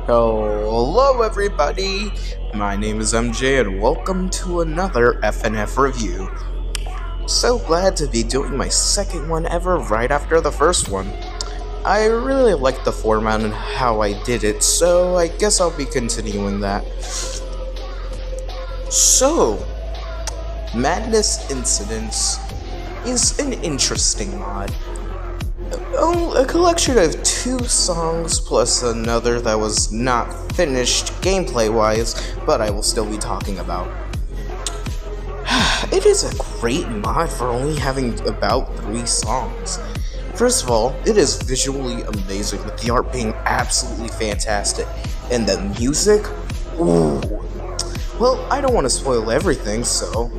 Hello everybody, my name is MJ and welcome to another FNF review. So glad to be doing my second one ever right after the first one. I really liked the format and how I did it, so I guess I'll be continuing that. So, Madness Incidents is an interesting mod. A collection of 2 songs plus another that was not finished gameplay-wise, but I will still be talking about. It is a great mod for only having about 3 songs. First of all, it is visually amazing, with the art being absolutely fantastic, and the music, ooh. Well, I don't want to spoil everything, so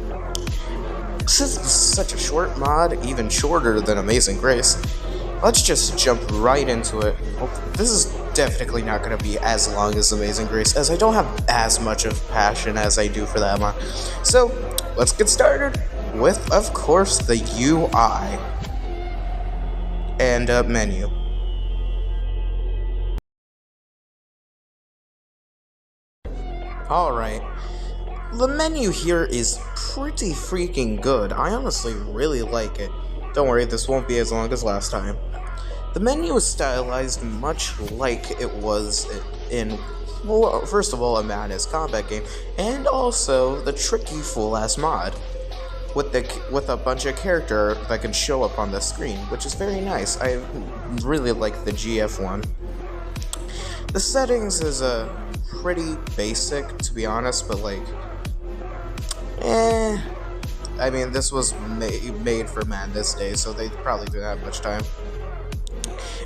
since this is such a short mod, even shorter than Amazing Grace, let's just jump right into it. Well, this is definitely not going to be as long as Amazing Grace, as I don't have as much of passion as I do for that mod. So, let's get started with, of course, the UI and menu. Alright, the menu here is pretty freaking good. I honestly really like it. Don't worry, this won't be as long as last time. The menu is stylized much like it was in, well, first of all, a Madness combat game, and also the tricky full-ass mod, with a bunch of character that can show up on the screen, which is very nice. I really like the GF one. The settings is pretty basic, to be honest, but like, I mean, this was made for Madness Day, so they probably didn't have much time.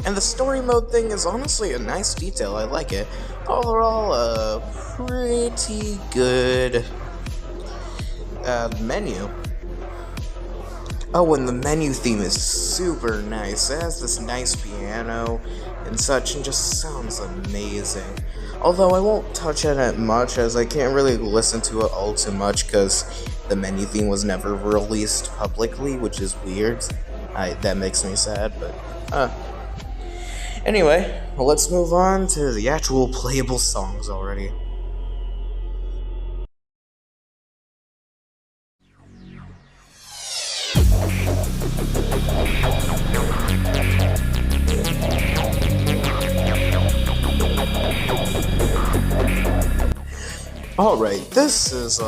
And the story mode thing is honestly a nice detail, I like it. Overall, a pretty good menu. Oh, and the menu theme is super nice. It has this nice piano and such, and just sounds amazing. Although I won't touch on it much, as I can't really listen to it all too much, because the menu theme was never released publicly, which is weird. That makes me sad, but, Anyway, let's move on to the actual playable songs already. Alright, this is,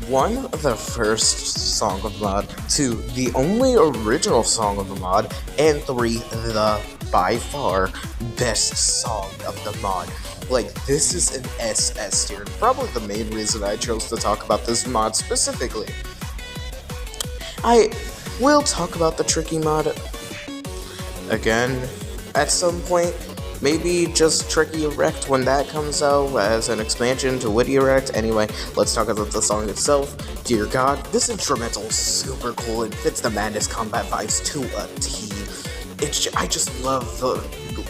1, the first song of the mod, 2, the only original song of the mod, and 3, the, by far, best song of the mod. Like, this is an SS tier, probably the main reason I chose to talk about this mod specifically. I will talk about the Tricky mod again at some point. Maybe just Tricky Erect when that comes out as an expansion to Witty Erect. Anyway, let's talk about the song itself. Dear God, this instrumental is super cool. It fits the Madness combat vibes to a T. I just love the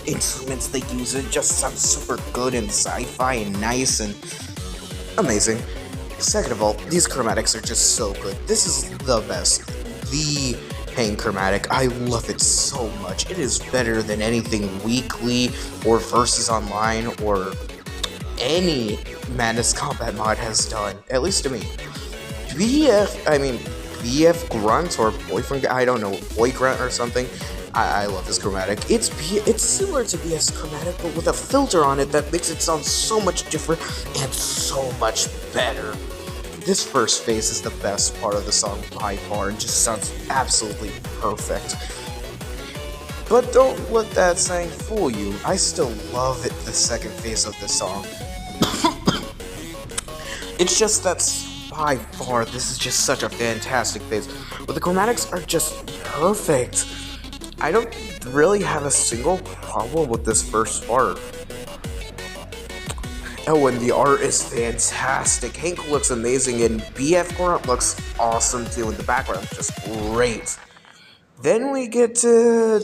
instruments they use. It just sounds super good and sci-fi and nice and amazing. Second of all, these chromatics are just so good. This is the best. The Pain chromatic. I love it so much. It is better than anything weekly or versus online or any Madness combat mod has done, at least to me. BF Grunt or Boyfriend, I don't know, Boy Grunt or something. I love this chromatic. It's similar to BS chromatic, but with a filter on it that makes it sound so much different and so much better. This first phase is the best part of the song by far, and just sounds absolutely perfect. But don't let that saying fool you, I still love it, the second phase of the song. It's just that by far, this is just such a fantastic phase, but the chromatics are just perfect. I don't really have a single problem with this first part. Oh, and the art is fantastic. Hank looks amazing, and BF Grunt looks awesome too, and the background is just great. Then we get to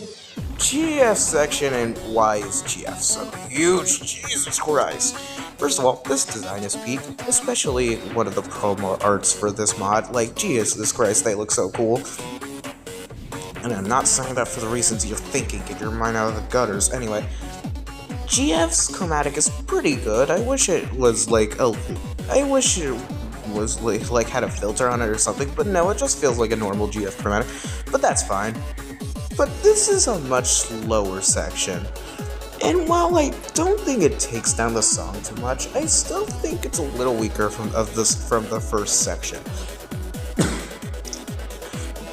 GF section, and why is GF so huge? Jesus Christ. First of all, this design is peak, especially one of the promo arts for this mod. Like, Jesus Christ, they look so cool. And I'm not saying that for the reasons you're thinking. Get your mind out of the gutters. Anyway, GF's chromatic is pretty good. I wish it was I wish it was like had a filter on it or something, but no, it just feels like a normal GF chromatic. But that's fine. But this is a much slower section. And while I don't think it takes down the song too much, I still think it's a little weaker from the first section.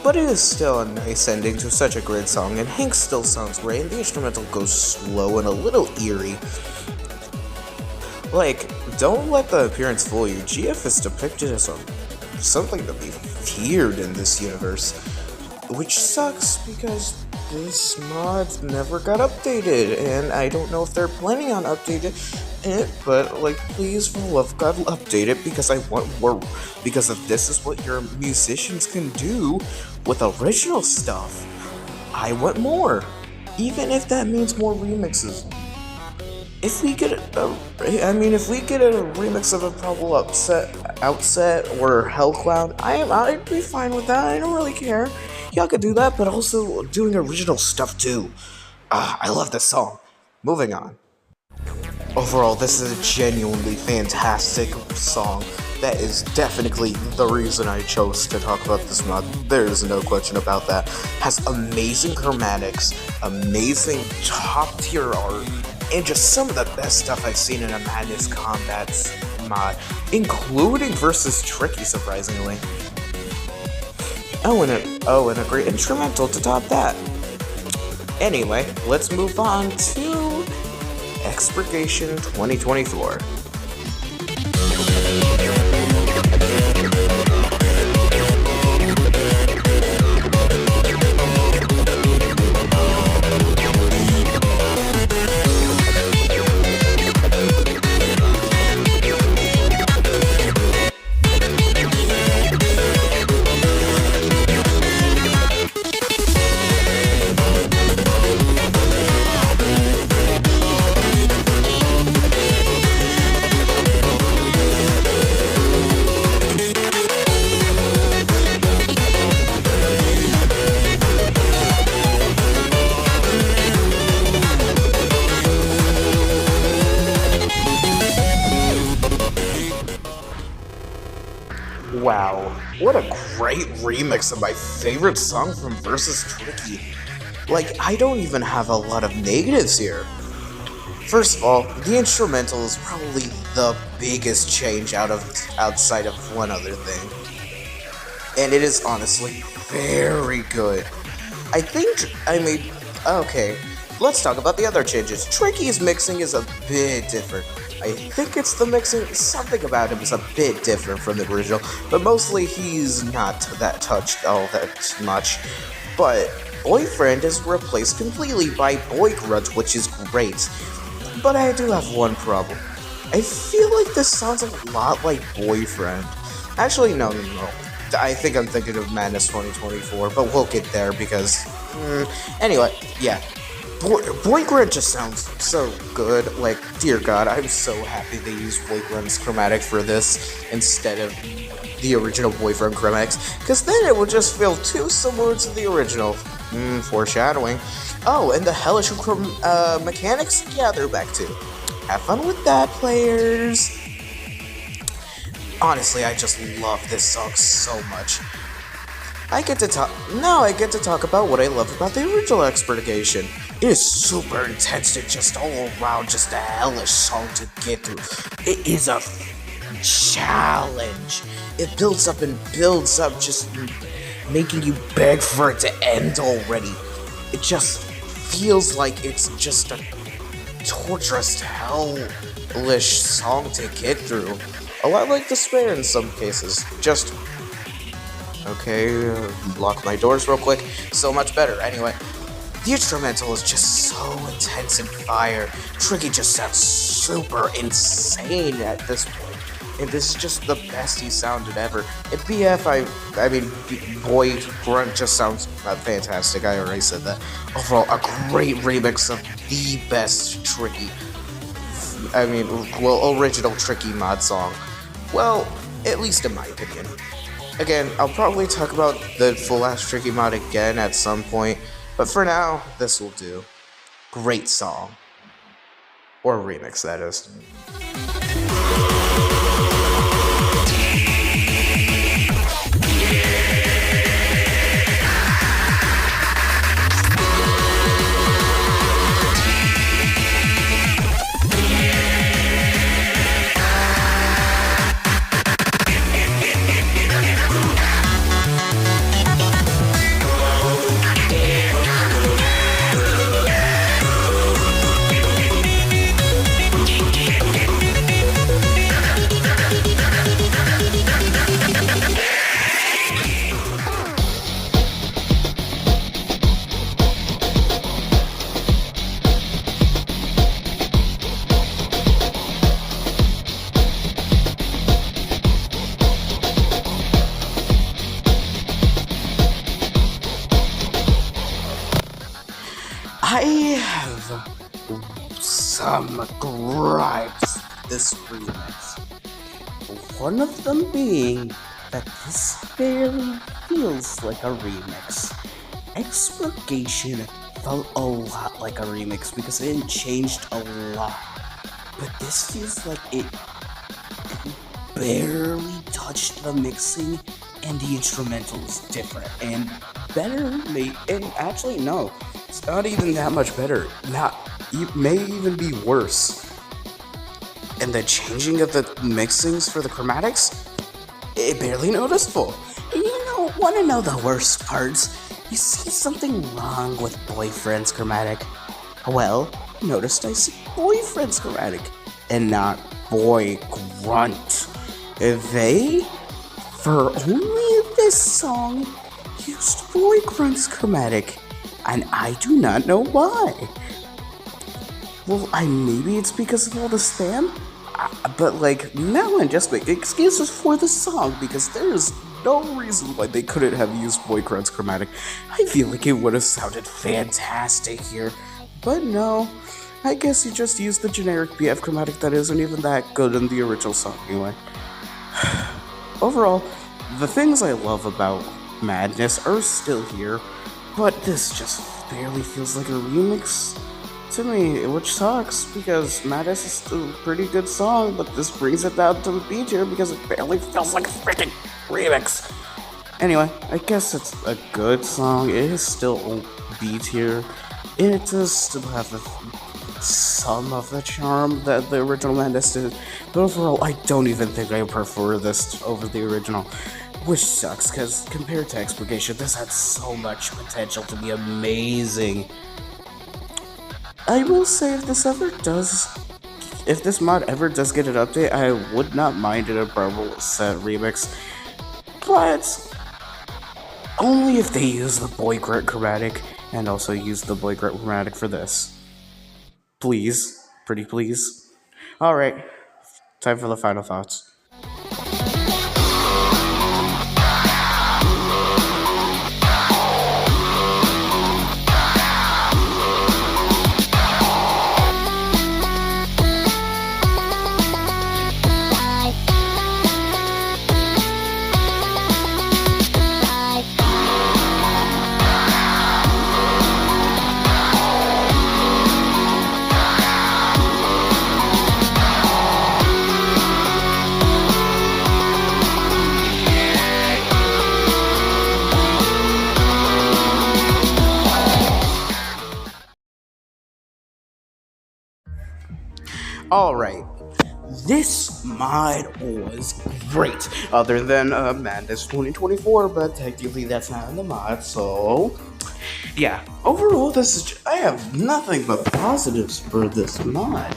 But it is still a nice ending to such a great song, and Hank still sounds great, and the instrumental goes slow and a little eerie. Like, don't let the appearance fool you. GF is depicted as something to be feared in this universe, which sucks because this mod never got updated, and I don't know if they're planning on updating it, but like, please, for the love of God, update it because I want more. Because if this is what your musicians can do with original stuff, I want more. Even if that means more remixes. If we get if we get a remix of a Probable Outset or Hellcloud, I'd be fine with that. I don't really care. Y'all could do that, but also doing original stuff too. I love this song. Moving on. Overall, this is a genuinely fantastic song. That is definitely the reason I chose to talk about this mod. There is no question about that. Has amazing chromatics, amazing top tier art, and just some of the best stuff I've seen in a Madness Combat mod, including versus Tricky, surprisingly. Oh, and a great instrumental to top that. Anyway, let's move on to Expurgation 2024. Wow, what a great remix of my favorite song from Versus Tricky. Like, I don't even have a lot of negatives here. First of all, the instrumental is probably the biggest change outside of one other thing. And it is honestly very good. Okay, let's talk about the other changes. Tricky's mixing is a bit different. I think it's the mixing, something about him is a bit different from the original, but mostly he's not that touched all that much. But Boyfriend is replaced completely by Boy Grunt, which is great. But I do have one problem. I feel like this sounds a lot like Boyfriend. Actually, no. I think I'm thinking of Madness 2024, but we'll get there because... Anyway, yeah. Boy Grunt just sounds so good. Like, dear God, I'm so happy they used Boy Grunt's chromatic for this instead of the original Boyfriend chromatics, because then it would just feel too similar to the original. Foreshadowing. Oh, and the hellish mechanics? Yeah, they're back too. Have fun with that, players. Honestly, I just love this song so much. I get to talk about what I love about the original Expurgation. It is super intense and just all around just a hellish song to get through. It is a challenge. It builds up and builds up, just making you beg for it to end already. It just feels like it's just a torturous, hellish song to get through. A lot like Despair in some cases. Just... Okay, lock my doors real quick. So much better. Anyway, the instrumental is just so intense and fire. Tricky just sounds super insane at this point. And this is just the best he sounded ever. And Boy Grunt just sounds fantastic. I already said that. Overall, a great remix of the best Tricky. Original Tricky mod song. Well, at least in my opinion. Again, I'll probably talk about the full-ass Tricky mod again at some point, but for now, this will do. Great song. Or remix, that is. I have some gripes this remix. One of them being that this barely feels like a remix. Expurgation felt a lot like a remix because it changed a lot. But this feels like it barely touched the mixing and the instrumental is different and better and actually no, it's not even that much better. It may even be worse. And the changing of the mixings for the chromatics, it barely noticeable. And wanna know the worst parts? You see something wrong with Boyfriend's chromatic? Well, noticed I see Boyfriend's chromatic and not Boy Grunt. They, for only this song, used Boy Grunt's chromatic, and I do not know why. Well, maybe it's because of all the spam, but now I'm just making excuses for the song because there's no reason why they couldn't have used Boy Grunt's chromatic. I feel like it would have sounded fantastic here, but no. I guess you just used the generic BF chromatic that isn't even that good in the original song anyway. Overall, the things I love about Madness are still here, but this just barely feels like a remix to me, which sucks because Madness is still a pretty good song, but this brings it down to the B tier because it barely feels like a freaking remix. Anyway, I guess it's a good song. It is still B tier. It does still have some of the charm that the original Madness did, but overall, I don't even think I prefer this over the original, which sucks because compared to Expurgation, this had so much potential to be amazing. I will say if this mod ever does get an update, I would not mind an Above Set remix, but only if they use the Boy Grunt chromatic and also use the Boy Grunt chromatic for this. Please, pretty please. Alright, time for the final thoughts. Alright, this mod was great, other than Madness 2024, but technically that's not in the mod, so yeah, overall I have nothing but positives for this mod.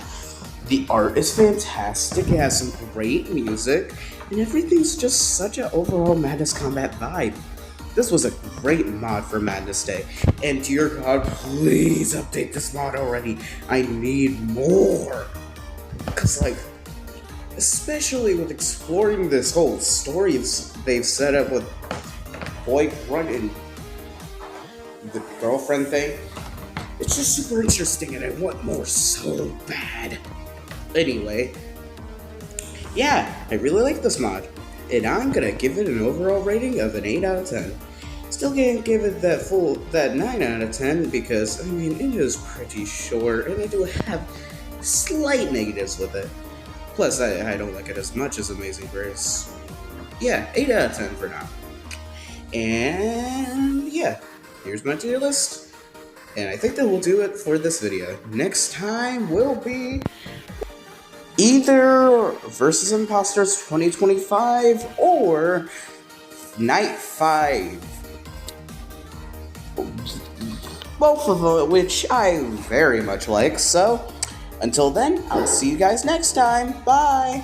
The art is fantastic, it has some great music, and everything's just such an overall Madness Combat vibe. This was a great mod for Madness Day, and dear God, please update this mod already. I need more. Because, especially with exploring this whole story they've set up with Boy Grunt and the girlfriend thing, it's just super interesting and I want more so bad. Anyway, yeah, I really like this mod, and I'm gonna give it an overall rating of an 8 out of 10. Still can't give it that 9 out of 10 because, it is pretty short, and I do have slight negatives with it. Plus, I don't like it as much as Amazing Grace. Yeah, 8 out of 10 for now. And yeah, here's my tier list. And I think that will do it for this video. Next time will be either Versus Imposters 2025 or Night 5. Both of them, which I very much like. So, until then, I'll see you guys next time. Bye!